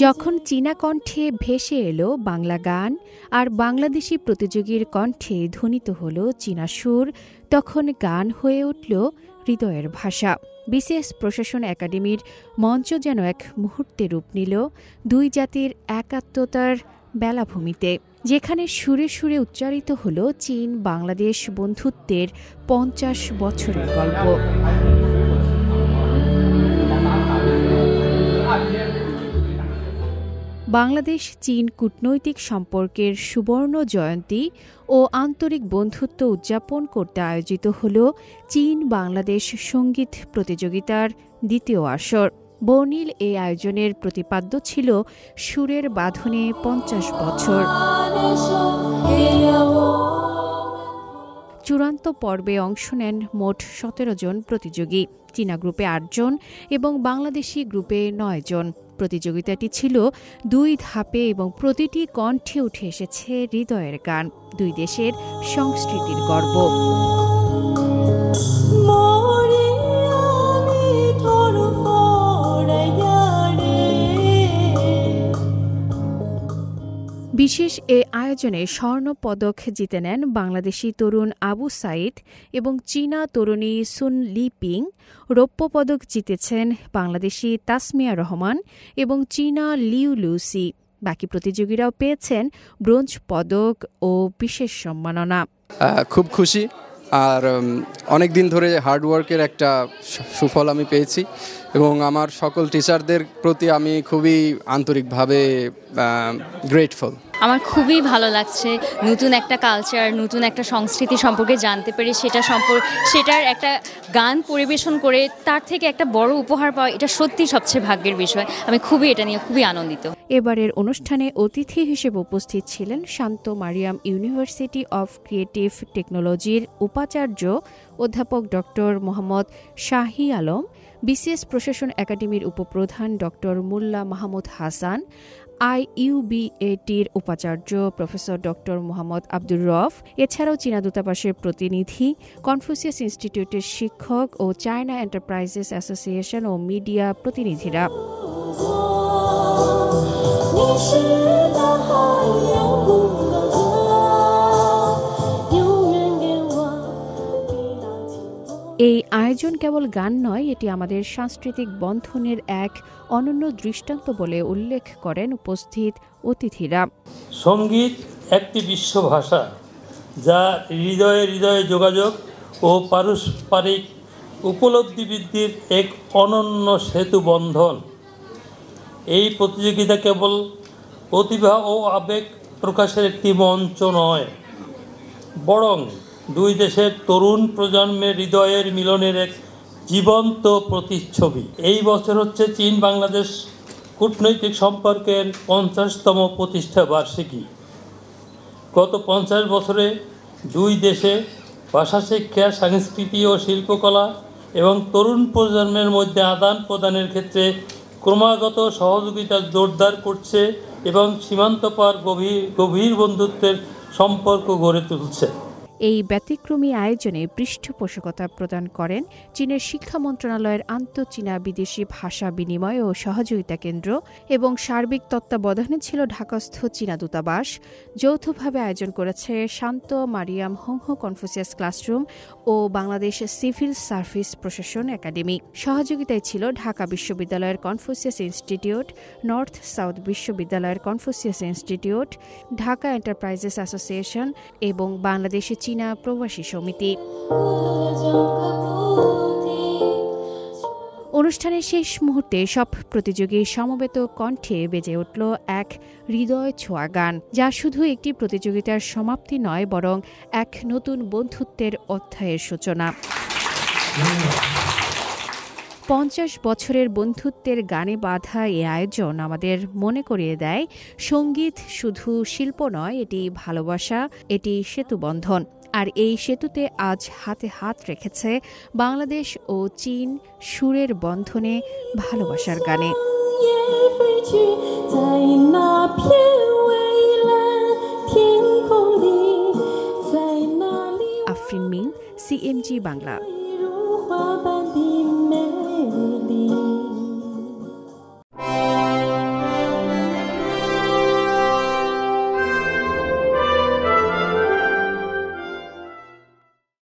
যখন চীনা কণ্ঠে ভেসে এলো বাংলা গান আর বাংলাদেশি প্রতিযোগীর কণ্ঠে ধ্বনিত হল চীনা সুর, তখন গান হয়ে উঠল হৃদয়ের ভাষা। বিসিএস প্রশাসন একাডেমির মঞ্চ যেন এক মুহূর্তে রূপ নিল দুই জাতির একাত্মতার বেলাভূমিতে, যেখানে সুরে সুরে উচ্চারিত হল চীন বাংলাদেশ বন্ধুত্বের ৫০ বছরের গল্প। বাংলাদেশ চীন কূটনৈতিক সম্পর্কের সুবর্ণ জয়ন্তী ও আন্তরিক বন্ধুত্ব উদযাপন করতে আয়োজিত হল চীন বাংলাদেশ সঙ্গীত প্রতিযোগিতার দ্বিতীয় আসর। বর্ণিল এই আয়োজনের প্রতিপাদ্য ছিল সুরের বাঁধনে ৫০ বছর। চূড়ান্ত পর্বে অংশ নেন মোট ১৭ জন প্রতিযোগী, চীনা গ্রুপে ৮ জন এবং বাংলাদেশি গ্রুপে ৯ জন। প্রতিযোগিতাটি ছিল ২ ধাপে এবং প্রতিটি কণ্ঠে উঠে এসেছে হৃদয়ের গান, দুই দেশের সংস্কৃতির গর্ব। বিশেষ এ আয়োজনে স্বর্ণ পদক জিতে নেন বাংলাদেশি তরুণ আবু সাইদ এবং চীনা তরুণী সুন লিপিং। রৌপ্য পদক জিতেছেন বাংলাদেশি তাসমিয়া রহমান এবং চীনা লিউ লুসি। বাকি প্রতিযোগীরাও পেয়েছেন ব্রোঞ্জ পদক ও বিশেষ সম্মাননা। খুব খুশি, আর অনেক দিন ধরে হার্ডওয়ার্কের একটা সুফল আমি পেয়েছি এবং আমার সকল টিচারদের প্রতি আমি খুবই আন্তরিকভাবে গ্রেটফুল। আমার খুবই ভালো লাগছে নতুন একটা কালচার, নতুন একটা সংস্কৃতি সম্পর্কে জানতে পেরে সেটার একটা গান পরিবেশন করে তার থেকে একটা বড় উপহার পাওয়া, এটা সত্যি সবচেয়ে ভাগ্যের বিষয়। আমি এটা নিয়ে খুবই আনন্দিত। এবারের অনুষ্ঠানে অতিথি হিসেবে উপস্থিত ছিলেন শান্ত মারিয়াম ইউনিভার্সিটি অফ ক্রিয়েটিভ টেকনোলজির উপাচার্য অধ্যাপক ডক্টর মোহাম্মদ শাহী আলম, বিসিএস প্রশাসন একাডেমির উপপ্রধান ডক্টর মোল্লা মাহমুদ হাসান, IUBATর উপাচার্য প্রফেসর ডক্টর মোহাম্মদ আব্দুর রফ, এছাড়াও চীনা দূতাবাসের প্রতিনিধি, কনফুসিয়াস ইনস্টিটিউটের শিক্ষক ও চায়না এন্টারপ্রাইজেস অ্যাসোসিয়েশন ও মিডিয়া প্রতিনিধিরা। এই আয়োজন কেবল গান নয়, এটি আমাদের সাংস্কৃতিক বন্ধনের এক অনন্য দৃষ্টান্ত বলে উল্লেখ করেন উপস্থিত অতিথিরা। সঙ্গীত একটি বিশ্ব ভাষা, যা হৃদয়ে হৃদয়ে যোগাযোগ ও পারস্পরিক উপলব্ধি বৃদ্ধির এক অনন্য সেতু বন্ধন। এই প্রতিযোগিতা কেবল প্রতিভা ও আবেগ প্রকাশের একটি মঞ্চ নয়, বরং দুই দেশের তরুণ প্রজন্মের হৃদয়ের মিলনের এক জীবন্ত প্রতিচ্ছবি। এই বছর হচ্ছে চীন বাংলাদেশ কূটনৈতিক সম্পর্কের ৫০তম প্রতিষ্ঠা বার্ষিকী। গত ৫০ বছরে দুই দেশে ভাষা শিক্ষা, সংস্কৃতি ও শিল্পকলা এবং তরুণ প্রজন্মের মধ্যে আদান প্রদানের ক্ষেত্রে ক্রমাগত সহযোগিতা জোরদার করছে এবং সীমান্ত পার গভীর বন্ধুত্বের সম্পর্ক গড়ে তুলছে। এই ব্যতিক্রমী আয়োজনে পৃষ্ঠপোষকতা প্রদান করেন চীনের শিক্ষা মন্ত্রণালয়ের আন্তঃচীনা বিদেশি ভাষা বিনিময় ও সহযোগিতা কেন্দ্র এবং সার্বিক তত্ত্বাবধানে ছিল ঢাকাস্থ চীনা দূতাবাস। যৌথভাবে আয়োজন করেছে শান্ত মারিয়াম হোংহো কনফুসিয়াস ক্লাসরুম ও বাংলাদেশ সিভিল সার্ভিস প্রশাসন একাডেমি। সহযোগিতায় ছিল ঢাকা বিশ্ববিদ্যালয়ের কনফুসিয়াস ইনস্টিটিউট, নর্থ সাউথ বিশ্ববিদ্যালয়ের Confucius institute, Dhaka enterprises association এবং বাংলাদেশে চীনা প্রবাসী সমিতি। অনুষ্ঠানের শেষ মুহূর্তে সব প্রতিযোগী সমবেত কণ্ঠে বেজে উঠল এক হৃদয় ছোঁয়া গান, যা শুধু একটি প্রতিযোগিতার সমাপ্তি নয়, বরং এক নতুন বন্ধুত্বের অধ্যায়ের সূচনা। ৫০ বছরের বন্ধুত্বের গানে বাঁধা এই আয়োজন আমাদের মনে করিয়ে দেয়, সঙ্গীত শুধু শিল্প নয়, এটি ভালোবাসা, এটি সেতুবন্ধন। আর এই সেতুতে আজ হাতে হাত রেখেছে বাংলাদেশ ও চীন সুরের বন্ধনে, ভালোবাসার গানে।在那片蔚蓝天空里，在 CMG বাংলা।